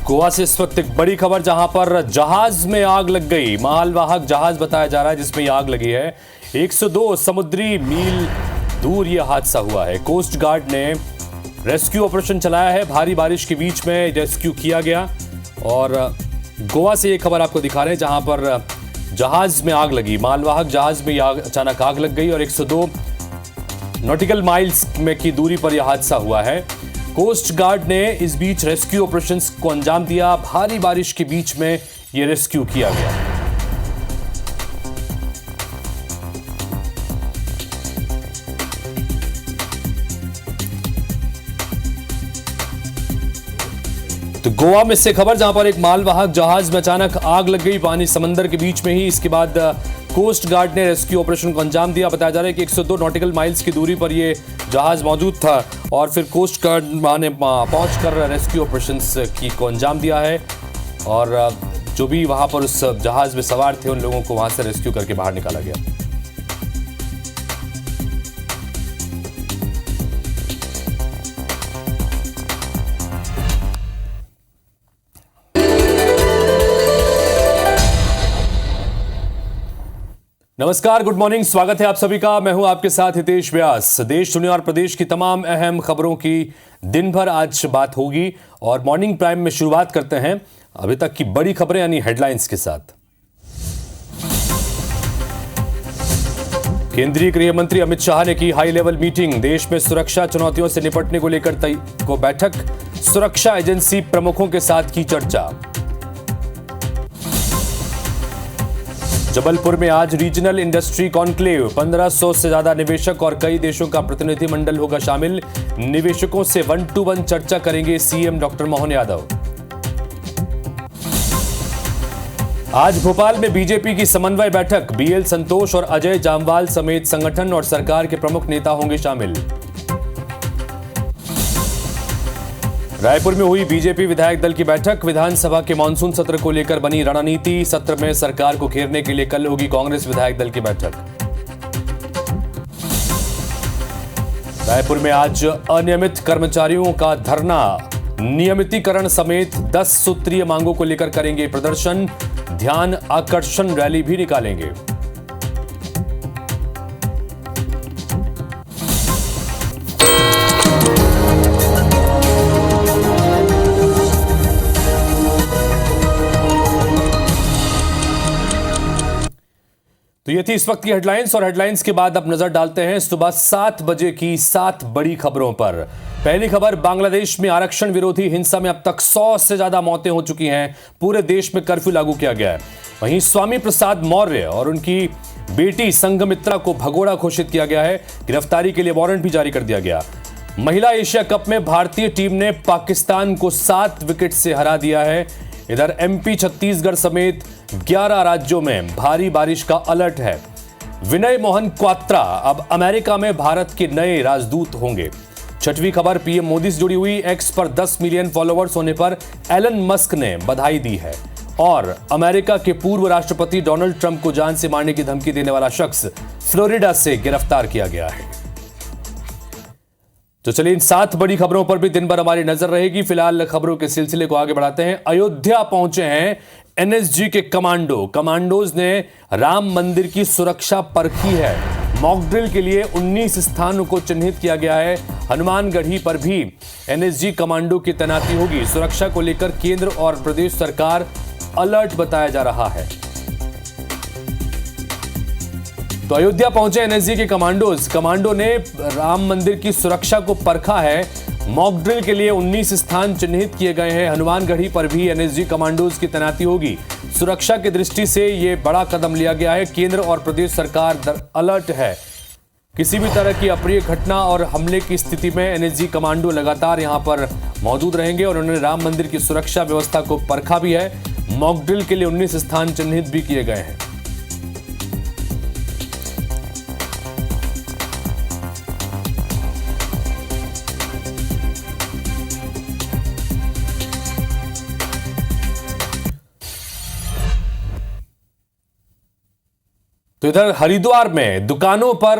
गोवा से इस वक्त एक बड़ी खबर जहां पर जहाज में आग लग गई। मालवाहक जहाज बताया जा रहा है जिसमें आग लगी है। 102 समुद्री मील दूर यह हादसा हुआ है। कोस्ट गार्ड ने रेस्क्यू ऑपरेशन चलाया है। भारी बारिश के बीच में रेस्क्यू किया गया और गोवा से ये खबर आपको दिखा रहे हैं जहां पर जहाज में आग लगी। मालवाहक जहाज में अचानक आग लग गई और 102 नॉटिकल माइल्स में की दूरी पर यह हादसा हुआ है। कोस्ट गार्ड ने इस बीच रेस्क्यू ऑपरेशंस को अंजाम दिया। भारी बारिश के बीच में यह रेस्क्यू किया गया। तो गोवा में से खबर जहां पर एक मालवाहक जहाज में अचानक आग लग गई पानी समंदर के बीच में ही। इसके बाद कोस्ट गार्ड ने रेस्क्यू ऑपरेशन को अंजाम दिया। बताया जा रहा है कि 102 नॉटिकल माइल्स की दूरी पर यह जहाज मौजूद था और फिर कोस्ट गार्ड ने पहुंचकर रेस्क्यू ऑपरेशंस को अंजाम दिया है और जो भी वहां पर उस जहाज में सवार थे उन लोगों को वहां से रेस्क्यू करके बाहर निकाला गया। नमस्कार, गुड मॉर्निंग, स्वागत है आप सभी का। मैं हूं आपके साथ हितेश व्यास। देश दुनिया और प्रदेश की तमाम अहम खबरों की दिन भर आज बात होगी और मॉर्निंग प्राइम में शुरुआत करते हैं अभी तक की बड़ी खबरें यानी हेडलाइंस के साथ। केंद्रीय गृह मंत्री अमित शाह ने की हाई लेवल मीटिंग। देश में सुरक्षा चुनौतियों से निपटने को लेकर बैठक। सुरक्षा एजेंसी प्रमुखों के साथ की चर्चा। जबलपुर में आज रीजनल इंडस्ट्री कॉन्क्लेव। 1500 से ज्यादा निवेशक और कई देशों का प्रतिनिधिमंडल होगा शामिल। निवेशकों से 1-to-1 चर्चा करेंगे सीएम डॉक्टर मोहन यादव। आज भोपाल में बीजेपी की समन्वय बैठक। बीएल संतोष और अजय जामवाल समेत संगठन और सरकार के प्रमुख नेता होंगे शामिल। रायपुर में हुई बीजेपी विधायक दल की बैठक। विधानसभा के मानसून सत्र को लेकर बनी रणनीति। सत्र में सरकार को घेरने के लिए कल होगी कांग्रेस विधायक दल की बैठक। रायपुर में आज अनियमित कर्मचारियों का धरना। नियमितीकरण समेत 10 सूत्रीय मांगों को लेकर करेंगे प्रदर्शन। ध्यान आकर्षण रैली भी निकालेंगे। तो ये थी इस वक्त की हेडलाइंस और हेडलाइंस के बाद अब नजर डालते हैं सुबह 7 बजे की 7 बड़ी खबरों पर। पहली खबर, बांग्लादेश में आरक्षण विरोधी हिंसा में अब तक 100 से ज्यादा मौतें हो चुकी हैं। पूरे देश में कर्फ्यू लागू किया गया है। वहीं स्वामी प्रसाद मौर्य और उनकी बेटी संघमित्रा को भगोड़ा घोषित किया गया है। गिरफ्तारी के लिए वारंट भी जारी कर दिया गया। महिला एशिया कप में भारतीय टीम ने पाकिस्तान को 7 विकेट से हरा दिया है। इधर एमपी, छत्तीसगढ़ समेत 11 राज्यों में भारी बारिश का अलर्ट है। विनय मोहन क्वात्रा अब अमेरिका में भारत के नए राजदूत होंगे। छठवीं खबर, पीएम मोदी से जुड़ी हुई। एक्स पर 10 मिलियन फॉलोअर्स होने पर एलन मस्क ने बधाई दी है और अमेरिका के पूर्व राष्ट्रपति डोनाल्ड ट्रंप को जान से मारने की धमकी देने वाला शख्स फ्लोरिडा से गिरफ्तार किया गया है। तो चलिए इन 7 बड़ी खबरों पर भी दिन भर हमारी नजर रहेगी। फिलहाल खबरों के सिलसिले को आगे बढ़ाते हैं। अयोध्या पहुंचे हैं एनएसजी के कमांडोज ने राम मंदिर की सुरक्षा परखी है। मॉक ड्रिल के लिए 19 स्थानों को चिन्हित किया गया है। हनुमानगढ़ी पर भी एनएसजी कमांडो की तैनाती होगी। सुरक्षा को लेकर केंद्र और प्रदेश सरकार अलर्ट बताया जा रहा है। तो अयोध्या पहुंचे एनएसजी के कमांडो ने राम मंदिर की सुरक्षा को परखा है। मॉक ड्रिल के लिए 19 स्थान चिन्हित किए गए हैं। हनुमानगढ़ी पर भी एनएसजी कमांडोज की तैनाती होगी। सुरक्षा की दृष्टि से यह बड़ा कदम लिया गया है। केंद्र और प्रदेश सरकार अलर्ट है। किसी भी तरह की अप्रिय घटना और हमले की स्थिति में एनएसजी कमांडो लगातार यहां पर मौजूद रहेंगे और उन्होंने राम मंदिर की सुरक्षा व्यवस्था को परखा भी है। मॉक ड्रिल के लिए 19 स्थान चिन्हित भी किए गए हैं। तो इधर हरिद्वार में दुकानों पर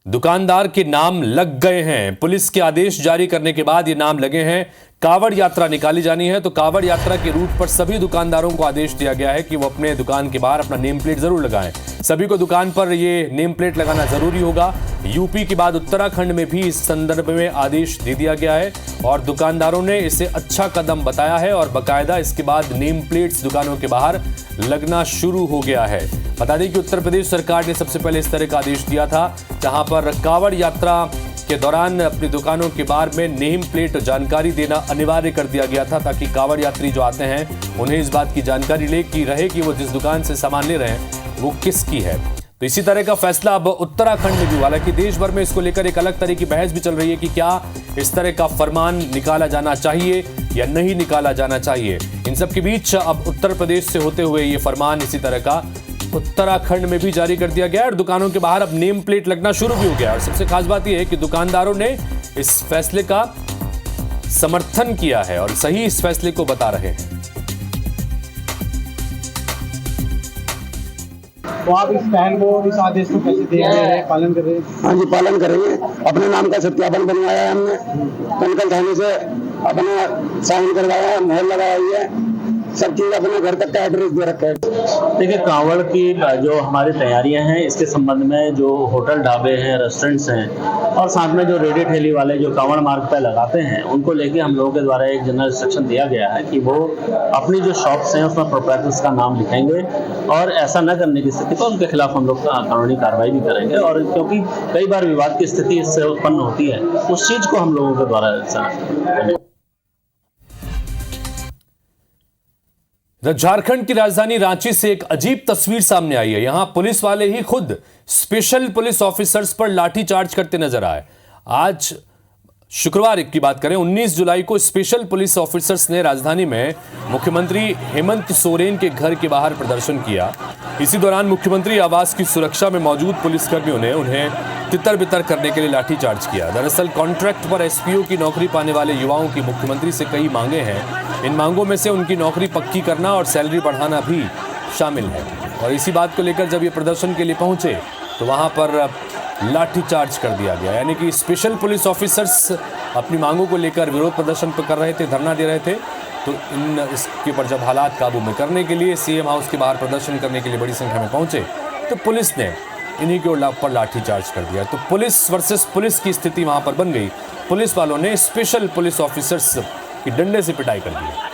दुकानदार के नाम लग गए हैं। पुलिस के आदेश जारी करने के बाद ये नाम लगे हैं। कावड़ यात्रा निकाली जानी है। तो कावड़ यात्रा के रूट पर सभी दुकानदारों को आदेश दिया गया है कि वो अपने दुकान के बाहर अपना नेम प्लेट जरूर लगाएं। सभी को दुकान पर ये नेम प्लेट लगाना जरूरी होगा। यूपी के बाद उत्तराखंड में भी इस संदर्भ में आदेश दे दिया गया है और दुकानदारों ने इसे अच्छा कदम बताया है और बाकायदा इसके बाद नेम प्लेट्स दुकानों के बाहर लगना शुरू हो गया है। बता दें कि उत्तर प्रदेश सरकार ने सबसे पहले इस तरह का आदेश दिया था, जहां पर कावड़ यात्रा के दौरान अपनी दुकानों के बाहर में नेम प्लेट जानकारी देना अनिवार्य कर दिया गया था, ताकि कावड़ यात्री जो आते हैं उन्हें इस बात की जानकारी रहे कि वो जिस दुकान से सामान ले रहे हैं वो किसकी है। तो इसी तरह का फैसला अब उत्तराखंड में भी हुआ। हालांकि देश भर में इसको लेकर एक अलग तरह की बहस भी चल रही है कि क्या इस तरह का फरमान निकाला जाना चाहिए या नहीं निकाला जाना चाहिए। इन सब के बीच अब उत्तर प्रदेश से होते हुए ये फरमान इसी तरह का उत्तराखंड में भी जारी कर दिया गया और दुकानों के बाहर अब नेम प्लेट लगना शुरू भी हो गया। और सबसे खास बात यह है कि दुकानदारों ने इस फैसले का समर्थन किया है और सही इस फैसले को बता रहे हैं। तो आप इस पहल को और इस आदेश को कैसे देख रहे हैं, पालन कर रहे हैं? हाँ जी, पालन करेंगे। अपने नाम का सत्यापन बनवाया है हमने, कनकल थाने से अपना साइन करवाया है, मोहर लगाया हुई है, सब चीज अपने घर तक का एड्रेस दे रखा है। देखिए, कांवड़ की जो हमारी तैयारियां हैं, इसके संबंध में जो होटल ढाबे हैं, रेस्टोरेंट्स हैं और साथ में जो रेडी ठेली वाले जो कांवड़ मार्ग पर लगाते हैं, उनको लेके हम लोगों के द्वारा एक जनरल इंस्ट्रक्शन दिया गया है कि वो अपनी जो शॉप्स हैं उसमें प्रोप्राइटर्स का नाम लिखेंगे और ऐसा न करने की स्थिति पर उनके खिलाफ हम लोग कानूनी कार्रवाई भी करेंगे। और क्योंकि कई बार विवाद की स्थिति इससे उत्पन्न होती है, उस चीज को हम लोगों के द्वारा झारखंड की राजधानी रांची से एक अजीब तस्वीर सामने आई है। यहां पुलिस वाले ही खुद स्पेशल पुलिस ऑफिसर्स पर लाठीचार्ज करते नजर आए। आज शुक्रवार की बात करें, 19 जुलाई को स्पेशल पुलिस ऑफिसर्स ने राजधानी में मुख्यमंत्री हेमंत सोरेन के घर के बाहर प्रदर्शन किया। इसी दौरान मुख्यमंत्री आवास की सुरक्षा में मौजूद पुलिसकर्मियों ने उन्हें तितर बितर करने के लिए लाठीचार्ज किया। दरअसल कॉन्ट्रैक्ट पर एसपीओ की नौकरी पाने वाले युवाओं की मुख्यमंत्री से कई मांगे हैं। इन मांगों में से उनकी नौकरी पक्की करना और सैलरी बढ़ाना भी शामिल है। और इसी बात को लेकर जब ये प्रदर्शन के लिए पहुंचे तो वहां पर लाठीचार्ज कर दिया गया। यानी कि स्पेशल पुलिस ऑफिसर्स अपनी मांगों को लेकर विरोध प्रदर्शन कर रहे थे, धरना दे रहे थे। तो इसके ऊपर जब हालात काबू में करने के लिए सीएम हाउस के बाहर प्रदर्शन करने के लिए बड़ी संख्या में पहुंचे तो पुलिस ने इन्हीं के ऊपर लाठीचार्ज कर दिया। तो पुलिस वर्सेस पुलिस की स्थिति वहां पर बन गई। पुलिस वालों ने स्पेशल पुलिस ऑफिसर्स की डंडे से पिटाई कर दी।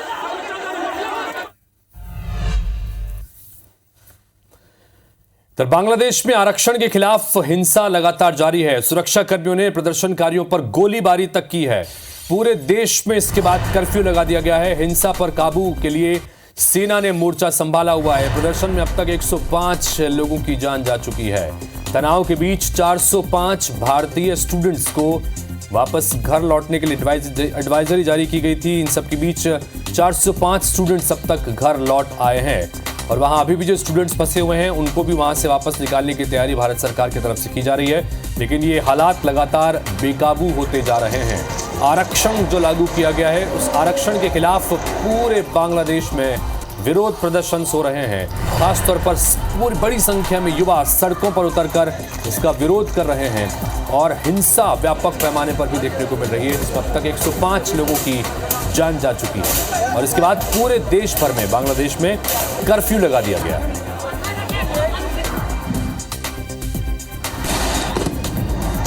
तो बांग्लादेश में आरक्षण के खिलाफ हिंसा लगातार जारी है। सुरक्षा कर्मियों ने प्रदर्शनकारियों पर गोलीबारी तक की है। पूरे देश में इसके बाद कर्फ्यू लगा दिया गया है। हिंसा पर काबू के लिए सेना ने मोर्चा संभाला हुआ है। प्रदर्शन में अब तक 105 लोगों की जान जा चुकी है। तनाव के बीच 405 भारतीय स्टूडेंट्स को वापस घर लौटने के लिए एडवाइजरी जारी की गई थी। इन सब के बीच 405 स्टूडेंट्स अब तक घर लौट आए हैं और वहां अभी भी जो स्टूडेंट्स फंसे हुए हैं उनको भी वहां से वापस निकालने की तैयारी भारत सरकार की तरफ से की जा रही है। लेकिन ये हालात लगातार बेकाबू होते जा रहे हैं। आरक्षण जो लागू किया गया है, उस आरक्षण के खिलाफ पूरे बांग्लादेश में विरोध प्रदर्शन हो रहे हैं। खासतौर पर पूरी बड़ी संख्या में युवा सड़कों पर उतरकर इसका विरोध कर रहे हैं और हिंसा व्यापक पैमाने पर भी देखने को मिल रही है, जिसमें अब तक 105 लोगों की जान जा चुकी है। और इसके बाद पूरे देश भर में बांग्लादेश में कर्फ्यू लगा दिया गया है।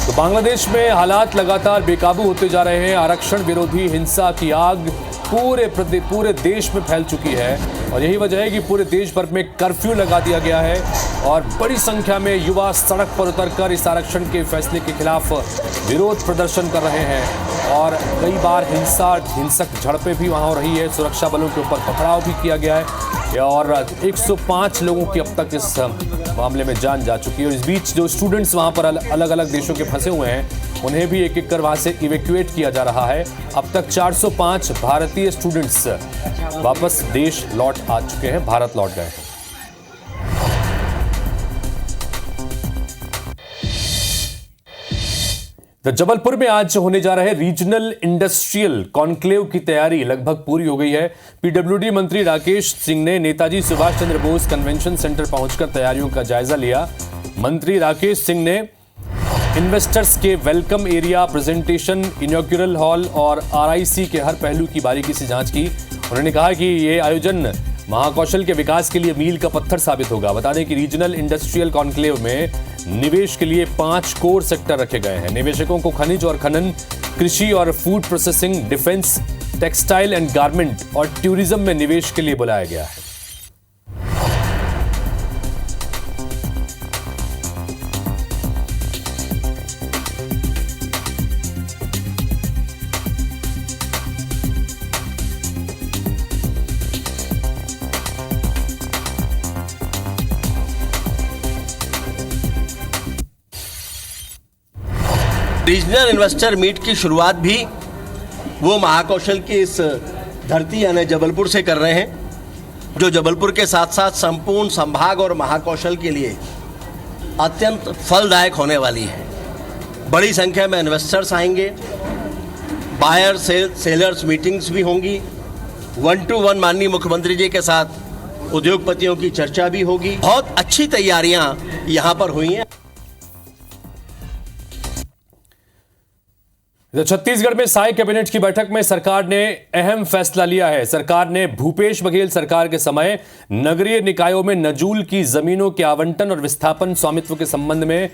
तो बांग्लादेश में हालात लगातार बेकाबू होते जा रहे हैं। आरक्षण विरोधी हिंसा की आग पूरे देश में फैल चुकी है और यही वजह है कि पूरे देश भर में कर्फ्यू लगा दिया गया है और बड़ी संख्या में युवा सड़क पर उतरकर इस आरक्षण के फैसले के खिलाफ विरोध प्रदर्शन कर रहे हैं और कई बार हिंसक झड़पें भी वहां हो रही है। सुरक्षा बलों के ऊपर पथराव भी किया गया है और 105 लोगों की अब तक इस मामले में जान जा चुकी है। और इस बीच जो स्टूडेंट्स वहां पर अलग अलग देशों के फंसे हुए हैं उन्हें भी एक एक कर वहां से इवैक्यूएट किया जा रहा है। अब तक 405 भारतीय स्टूडेंट्स वापस देश लौट आ चुके हैं, भारत लौट गए हैं। तो जबलपुर में आज होने जा रहे रीजनल इंडस्ट्रियल कॉन्क्लेव की तैयारी लगभग पूरी हो गई है। पीडब्ल्यूडी मंत्री राकेश सिंह ने नेताजी सुभाष चंद्र बोस कन्वेंशन सेंटर पहुंचकर तैयारियों का जायजा लिया। मंत्री राकेश सिंह ने इन्वेस्टर्स के welcome area, presentation, inauguration hall और आरआईसी के हर पहलू की बारीकी से जांच की। उन्होंने कहा कि ये आयोजन महाकौशल के विकास के लिए मील का पत्थर साबित होगा। बता दें कि रीजनल इंडस्ट्रियल कॉन्क्लेव में निवेश के लिए 5 कोर सेक्टर रखे गए हैं। निवेशकों को खनिज और खनन, कृषि और food processing, defence, textile and garment और टूरिज्म में निवेश के लिए बुलाया गया है। रीजनल इन्वेस्टर मीट की शुरुआत भी वो महाकौशल की इस धरती यानी जबलपुर से कर रहे हैं, जो जबलपुर के साथ साथ संपूर्ण संभाग और महाकौशल के लिए अत्यंत फलदायक होने वाली है। बड़ी संख्या में इन्वेस्टर्स आएंगे, बायर सेलर्स मीटिंग्स भी होंगी, 1-to-1 माननीय मुख्यमंत्री जी के साथ उद्योगपतियों की चर्चा भी होगी। बहुत अच्छी तैयारियां यहाँ पर हुई हैं। छत्तीसगढ़ में साई कैबिनेट की बैठक में सरकार ने अहम फैसला लिया है। सरकार ने भूपेश बघेल सरकार के समय नगरीय निकायों में नजूल की जमीनों के आवंटन और विस्थापन स्वामित्व के संबंध में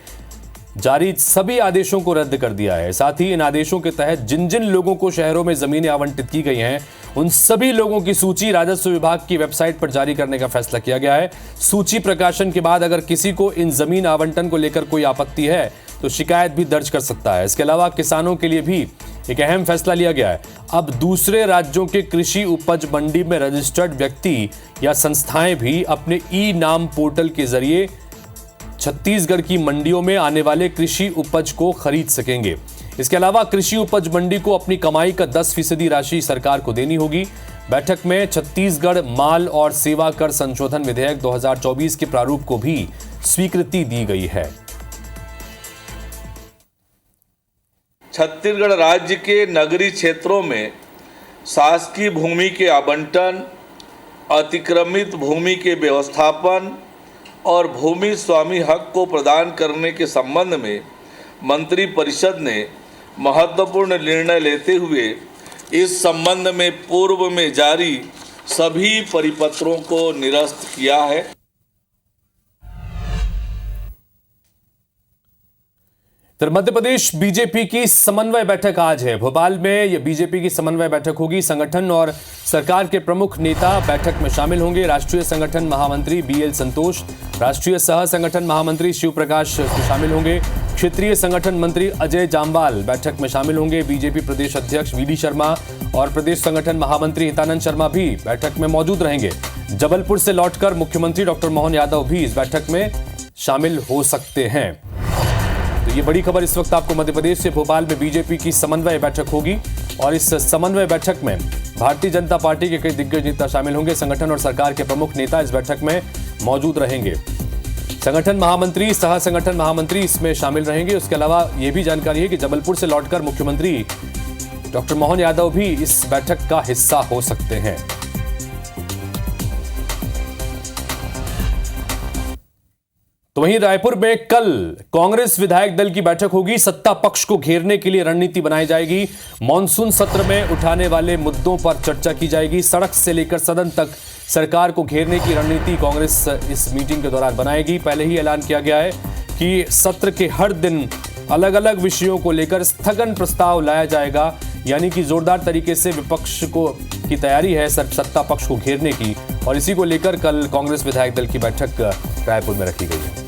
जारी सभी आदेशों को रद्द कर दिया है। साथ ही इन आदेशों के तहत जिन जिन लोगों को शहरों में जमीनें आवंटित की गई हैं, उन सभी लोगों की सूची राजस्व विभाग की वेबसाइट पर जारी करने का फैसला किया गया है। सूची प्रकाशन के बाद अगर किसी को इन जमीन आवंटन को लेकर कोई आपत्ति है तो शिकायत भी दर्ज कर सकता है। इसके अलावा किसानों के लिए भी एक अहम फैसला लिया गया है। अब दूसरे राज्यों के कृषि उपज मंडी में रजिस्टर्ड व्यक्ति या संस्थाएं भी अपने ई नाम पोर्टल के जरिए छत्तीसगढ़ की मंडियों में आने वाले कृषि उपज को खरीद सकेंगे। इसके अलावा कृषि उपज मंडी को अपनी कमाई का 10% राशि सरकार को देनी होगी। बैठक में छत्तीसगढ़ माल और सेवा कर संशोधन विधेयक 2024 के प्रारूप को भी स्वीकृति दी गई है। छत्तीसगढ़ राज्य के नगरीय क्षेत्रों में शासकीय भूमि के आवंटन, अतिक्रमित भूमि के व्यवस्थापन और भूमि स्वामी हक को प्रदान करने के संबंध में मंत्रिपरिषद ने महत्वपूर्ण निर्णय लेते हुए इस संबंध में पूर्व में जारी सभी परिपत्रों को निरस्त किया है। तो मध्य प्रदेश बीजेपी की समन्वय बैठक आज है। भोपाल में यह बीजेपी की समन्वय बैठक होगी। संगठन और सरकार के प्रमुख नेता बैठक में शामिल होंगे। राष्ट्रीय संगठन महामंत्री BL संतोष, राष्ट्रीय सह संगठन महामंत्री शिव प्रकाश शामिल होंगे। क्षेत्रीय संगठन मंत्री अजय जामवाल बैठक में शामिल होंगे। बीजेपी प्रदेश अध्यक्ष VD शर्मा और प्रदेश संगठन महामंत्री हितानंद शर्मा भी बैठक में मौजूद रहेंगे। जबलपुर से लौटकर मुख्यमंत्री डॉक्टर मोहन यादव भी इस बैठक में शामिल हो सकते हैं। तो ये बड़ी खबर इस वक्त आपको मध्य प्रदेश से। भोपाल में बीजेपी की समन्वय बैठक होगी और इस समन्वय बैठक में भारतीय जनता पार्टी के कई दिग्गज नेता शामिल होंगे। संगठन और सरकार के प्रमुख नेता इस बैठक में मौजूद रहेंगे। संगठन महामंत्री, सह संगठन महामंत्री इसमें शामिल रहेंगे। उसके अलावा यह भी जानकारी है कि जबलपुर से लौटकर मुख्यमंत्री डॉक्टर मोहन यादव भी इस बैठक का हिस्सा हो सकते हैं। तो वहीं रायपुर में कल कांग्रेस विधायक दल की बैठक होगी। सत्ता पक्ष को घेरने के लिए रणनीति बनाई जाएगी। मॉनसून सत्र में उठाने वाले मुद्दों पर चर्चा की जाएगी। सड़क से लेकर सदन तक सरकार को घेरने की रणनीति कांग्रेस इस मीटिंग के दौरान बनाएगी। पहले ही ऐलान किया गया है कि सत्र के हर दिन अलग अलग विषयों को लेकर स्थगन प्रस्ताव लाया जाएगा। यानी कि जोरदार तरीके से विपक्ष को की तैयारी है सत्ता पक्ष को घेरने की, और इसी को लेकर कल कांग्रेस विधायक दल की बैठक रायपुर में रखी गई है।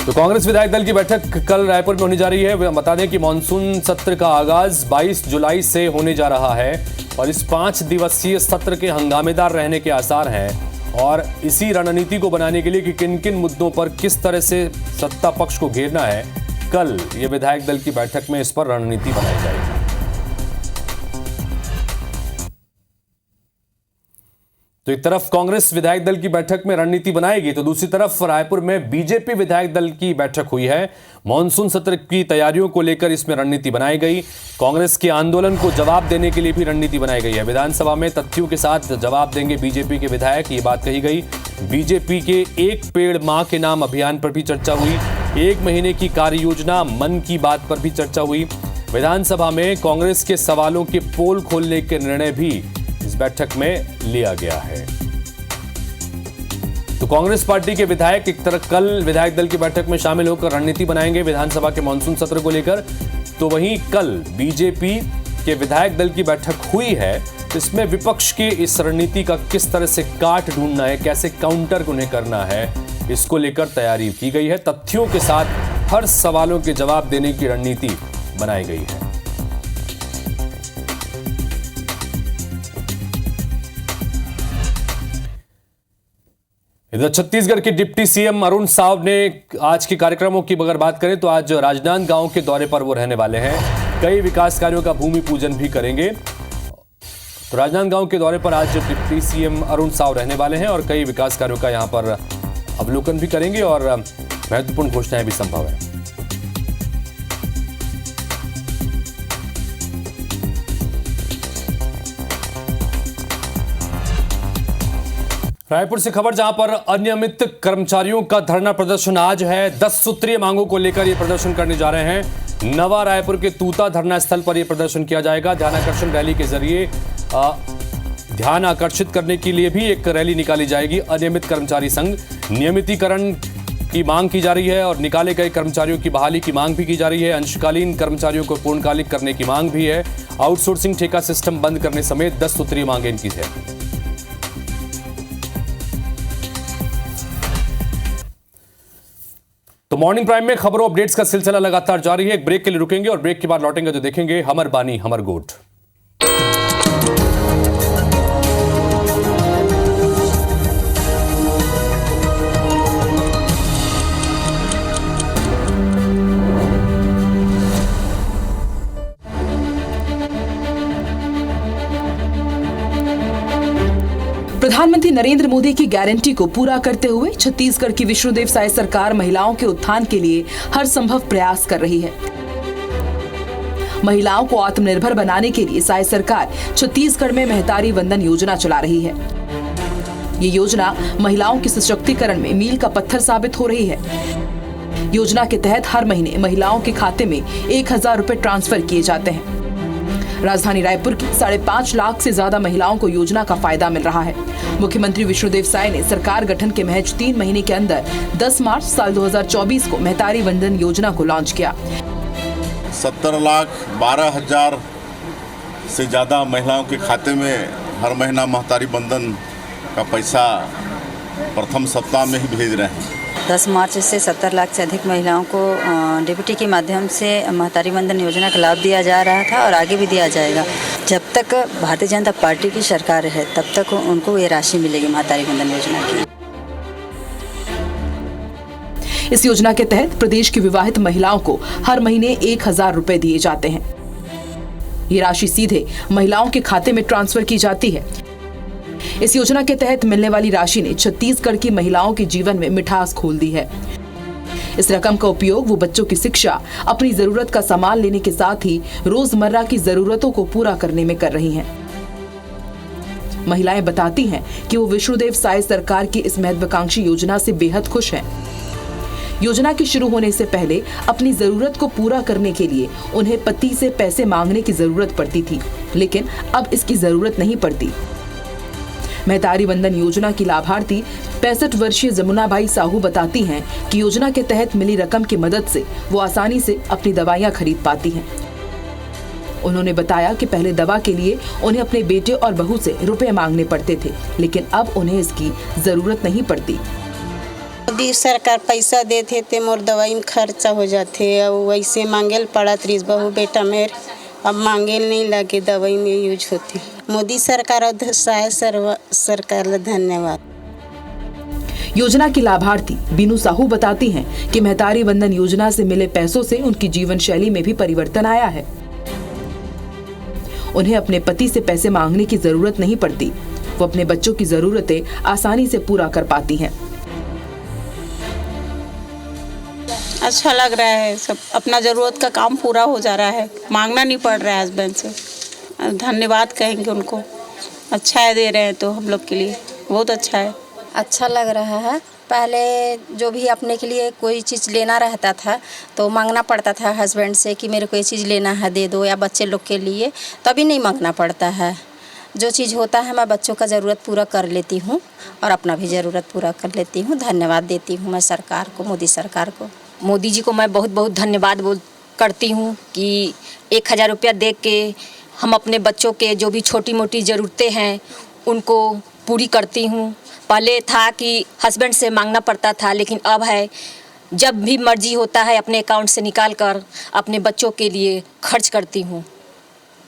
तो कांग्रेस विधायक दल की बैठक कल रायपुर में होने जा रही है। बता दें कि मानसून सत्र का आगाज 22 जुलाई से होने जा रहा है और इस 5 दिवसीय सत्र के हंगामेदार रहने के आसार हैं। और इसी रणनीति को बनाने के लिए कि किन किन मुद्दों पर किस तरह से सत्ता पक्ष को घेरना है, कल ये विधायक दल की बैठक में इस पर रणनीति बनाई जाएगी। तो एक तरफ कांग्रेस विधायक दल की बैठक में रणनीति बनाएगी, तो दूसरी तरफ रायपुर में बीजेपी विधायक दल की बैठक हुई है। मॉनसून सत्र की तैयारियों को लेकर इसमें रणनीति बनाई गई। कांग्रेस के आंदोलन को जवाब देने के लिए भी रणनीति बनाई गई है। विधानसभा में तथ्यों के साथ जवाब देंगे बीजेपी के विधायक, ये बात कही गई। बीजेपी के एक पेड़ मां के नाम अभियान पर भी चर्चा हुई। 1 महीने की कार्य योजना, मन की बात पर भी चर्चा हुई। विधानसभा में कांग्रेस के सवालों के पोल खोलने के निर्णय भी इस बैठक में लिया गया है। तो कांग्रेस पार्टी के विधायक एक तरह कल विधायक दल की बैठक में शामिल होकर रणनीति बनाएंगे विधानसभा के मानसून सत्र को लेकर, तो वहीं कल बीजेपी के विधायक दल की बैठक हुई है। इसमें विपक्ष की इस रणनीति का किस तरह से काट ढूंढना है, कैसे काउंटर उन्हें करना है, इसको लेकर तैयारी की गई है। तथ्यों के साथ हर सवालों के जवाब देने की रणनीति बनाई गई है। इधर छत्तीसगढ़ के डिप्टी सीएम अरुण साव ने आज के कार्यक्रमों की अगर बात करें तो आज राजनांदगांव के दौरे पर वो रहने वाले हैं। कई विकास कार्यों का भूमि पूजन भी करेंगे। तो राजनांदगांव के दौरे पर आज डिप्टी सीएम अरुण साव रहने वाले हैं और कई विकास कार्यों का यहां पर अवलोकन भी करेंगे और महत्वपूर्ण घोषणाएं भी संभव है। रायपुर से खबर जहां पर अनियमित कर्मचारियों का धरना प्रदर्शन आज है। 10 सूत्रीय मांगों को लेकर यह प्रदर्शन करने जा रहे हैं। नवा रायपुर के तूता धरना स्थल पर यह प्रदर्शन किया जाएगा। ध्यानाकर्षण रैली के जरिए ध्यान आकर्षित करने के लिए भी एक रैली निकाली जाएगी। अनियमित कर्मचारी संघ नियमितीकरण की मांग की जा रही है और निकाले गए कर्मचारियों की बहाली की मांग भी की जा रही है। अंशकालीन कर्मचारियों को पूर्णकालिक करने की मांग भी है। आउटसोर्सिंग ठेका सिस्टम बंद करने समेत 10 सूत्रीय मांगें इनकी है। तो मॉर्निंग प्राइम में खबरों अपडेट्स का सिलसिला लगातार जारी है। एक ब्रेक के लिए रुकेंगे और ब्रेक के बाद लौटेंगे तो देखेंगे हमर बानी हमर गोठ। प्रधानमंत्री नरेंद्र मोदी की गारंटी को पूरा करते हुए छत्तीसगढ़ की विष्णुदेव साय सरकार महिलाओं के उत्थान के लिए हर संभव प्रयास कर रही है। महिलाओं को आत्मनिर्भर बनाने के लिए साय सरकार छत्तीसगढ़ में महतारी वंदन योजना चला रही है। ये योजना महिलाओं के सशक्तिकरण में मील का पत्थर साबित हो रही है। योजना के तहत हर महीने महिलाओं के खाते में 1000 रुपए ट्रांसफर किए जाते हैं। राजधानी रायपुर की 5.5 लाख से ज्यादा महिलाओं को योजना का फायदा मिल रहा है। मुख्यमंत्री विष्णुदेव साय ने सरकार गठन के महज 3 महीने के अंदर 10 मार्च साल 2024 को महतारी वंदन योजना को लॉन्च किया। 17,12,000 से ज्यादा महिलाओं के खाते में हर महीना महतारी वंदन का पैसा प्रथम सप्ताह में ही भेज रहे हैं। 10 मार्च से 70 लाख से अधिक महिलाओं को डीबीटी के माध्यम से महतारी वंदन योजना का लाभ दिया जा रहा था और आगे भी दिया जाएगा। जब तक भारतीय जनता पार्टी की सरकार है तब तक उनको ये राशि मिलेगी महतारी वंदन योजना की। इस योजना के तहत प्रदेश की विवाहित महिलाओं को हर महीने 1000 रुपए दिए जाते हैं। ये राशि सीधे महिलाओं के खाते में ट्रांसफर की जाती है। इस योजना के तहत मिलने वाली राशि ने छत्तीसगढ़ की महिलाओं के जीवन में मिठास खोल दी है। इस रकम का उपयोग वो बच्चों की शिक्षा, अपनी जरूरत का सामान लेने के साथ ही रोजमर्रा की जरूरतों को पूरा करने में कर रही हैं। महिलाएं बताती हैं कि वो विष्णुदेव साय सरकार की इस महत्वाकांक्षी योजना से बेहद खुश हैं। योजना के शुरू होने से पहले अपनी जरूरत को पूरा करने के लिए उन्हें पति से पैसे मांगने की जरूरत पड़ती थी, लेकिन अब इसकी जरूरत नहीं पड़ती। महतारी वंदन योजना की लाभार्थी 65 वर्षीय जमुनाबाई साहू बताती हैं कि योजना के तहत मिली रकम की मदद से वो आसानी से अपनी दवाइयां खरीद पाती हैं। उन्होंने बताया कि पहले दवा के लिए उन्हें अपने बेटे और बहू से रुपए मांगने पड़ते थे, लेकिन अब उन्हें इसकी जरूरत नहीं पड़ती। मोदी सरकार पैसा देते थे, मोर दवाई में खर्चा हो जाते, वैसे मांगेल पड़ा 30 बहू बेटा मेरे, अब मांगेल नहीं लगे, दवाई में यूज होती। मोदी सरकार और साय सरकार धन्यवाद। योजना की लाभार्थी बीनू साहू बताती हैं कि महतारी वंदन योजना से मिले पैसों से उनकी जीवन शैली में भी परिवर्तन आया है। उन्हें अपने पति से पैसे मांगने की जरूरत नहीं पड़ती। वो अपने बच्चों की जरूरतें आसानी से पूरा कर पाती हैं। अच्छा लग रहा है, सब अपना ज़रूरत का काम पूरा हो जा रहा है, मांगना नहीं पड़ रहा है हस्बैंड से। धन्यवाद कहेंगे उनको, अच्छा है दे रहे हैं तो हम लोग के लिए बहुत अच्छा है। अच्छा लग रहा है। पहले जो भी अपने के लिए कोई चीज़ लेना रहता था तो मांगना पड़ता था हस्बैंड से कि मेरे को ये चीज़ लेना है दे दो, या बच्चे लोग के लिए, तभी नहीं मांगना पड़ता है। जो चीज़ होता है मैं बच्चों का ज़रूरत पूरा कर लेती हूँ और अपना भी ज़रूरत पूरा कर लेती हूँ। धन्यवाद देती हूँ मैं सरकार को, मोदी सरकार को। मोदी जी को मैं बहुत बहुत धन्यवाद करती हूँ कि 1000 रुपया दे के हम अपने बच्चों के जो भी छोटी मोटी ज़रूरतें हैं उनको पूरी करती हूँ। पहले था कि हस्बैंड से मांगना पड़ता था, लेकिन अब है जब भी मर्जी होता है अपने अकाउंट से निकाल कर अपने बच्चों के लिए खर्च करती हूँ।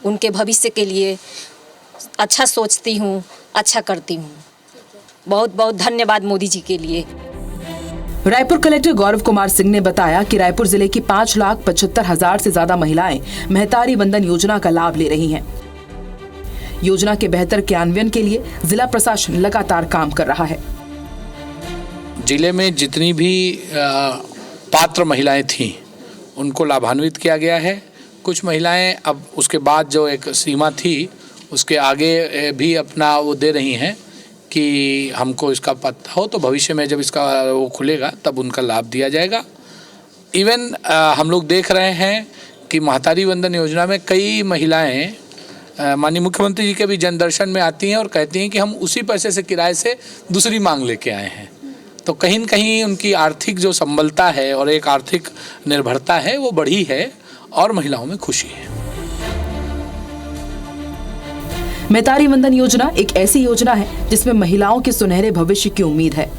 उनके भविष्य के लिए अच्छा सोचती हूँ, अच्छा करती हूँ। बहुत बहुत धन्यवाद मोदी जी के लिए। रायपुर कलेक्टर गौरव कुमार सिंह ने बताया कि रायपुर जिले की 5,75,000 से ज्यादा महिलाएं महतारी वंदन योजना का लाभ ले रही हैं। योजना के बेहतर क्रियान्वयन के लिए जिला प्रशासन लगातार काम कर रहा है। जिले में जितनी भी पात्र महिलाएं थीं उनको लाभान्वित किया गया है। कुछ महिलाएं अब उसके बाद जो एक सीमा थी उसके आगे भी अपना वो दे रही हैं कि हमको इसका पता हो, तो भविष्य में जब इसका वो खुलेगा तब उनका लाभ दिया जाएगा। इवन हम लोग देख रहे हैं कि महतारी वंदन योजना में कई महिलाएं माननीय मुख्यमंत्री जी के भी जनदर्शन में आती हैं और कहती हैं कि हम उसी पैसे से किराए से दूसरी मांग लेके आए हैं। तो कहीं न कहीं उनकी आर्थिक जो संबलता है और एक आर्थिक निर्भरता है वो बढ़ी है और महिलाओं में खुशी है। महतारी वंदन योजना एक ऐसी योजना है जिसमें महिलाओं के सुनहरे भविष्य की उम्मीद है।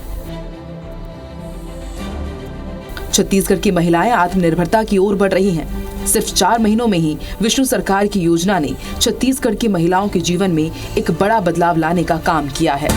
छत्तीसगढ़ की महिलाएं आत्मनिर्भरता की ओर बढ़ रही हैं। सिर्फ 4 महीनों में ही विष्णु सरकार की योजना ने छत्तीसगढ़ की महिलाओं के जीवन में एक बड़ा बदलाव लाने का काम किया है।